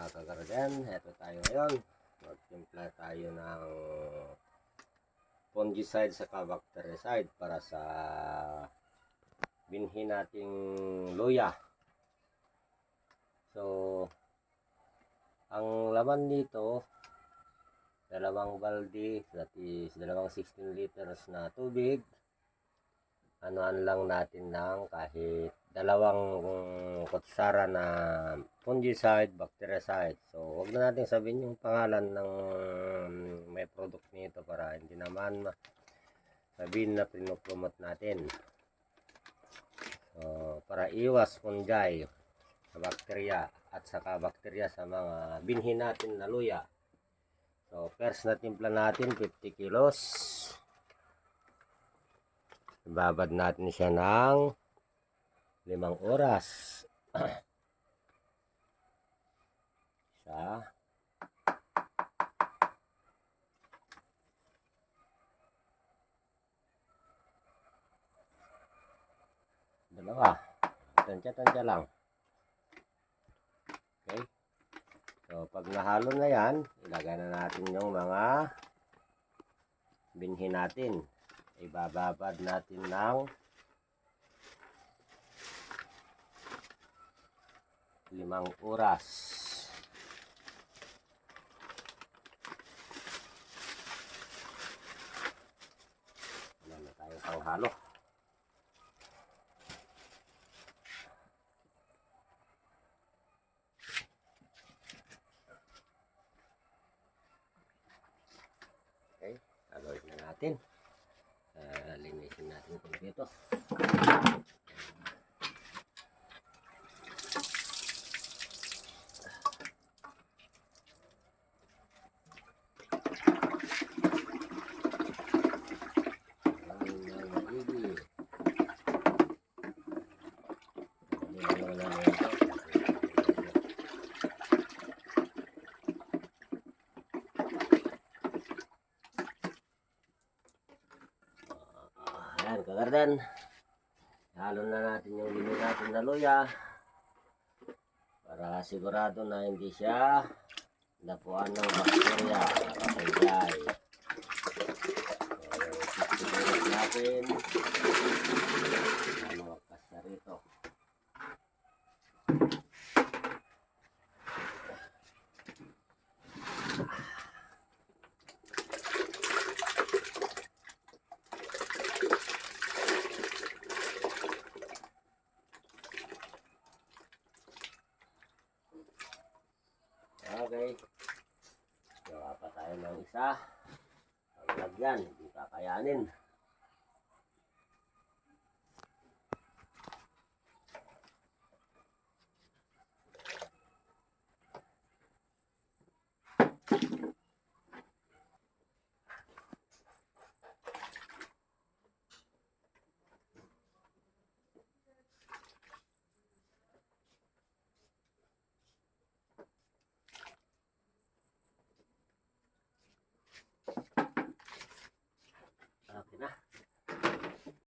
mga kagarden, eto tayo ngayon. Magtimpla tayo ng fungicide sa bactericide para sa binhi nating luya. So, ang laman nito, dalawang balde, that is dalawang 16 liters na tubig. Anuan lang natin ng kahit dalawang kutsara na fungicide, bactericide. So, wag na natin sabihin yung pangalan ng may product nito para hindi naman sabihin na pinopromote natin. So, para iwas fungi sa bakterya at saka bakterya sa mga binhi natin na luya. So, first na timpla natin 50 kilos. Ibabad natin siya ng 5 oras. Isa. Dalawa. Tansya-tansya lang. Okay. So, pag nahalo na yan, ilagay na natin yung mga binhi natin. Ibababad natin ng 5 oras. Wala na tayong panghalo. Okay, gagawin na natin. Linisin natin ito dito. Ayan, kagarden. Halo na natin yung binhi natin na luya para sigurado na hindi siya napuan ng bakterya at fungi. So, yung natin ano wakas na rito. Okay. Gawa pa tayo ng isa. Paglagyan, hindi kakayanin.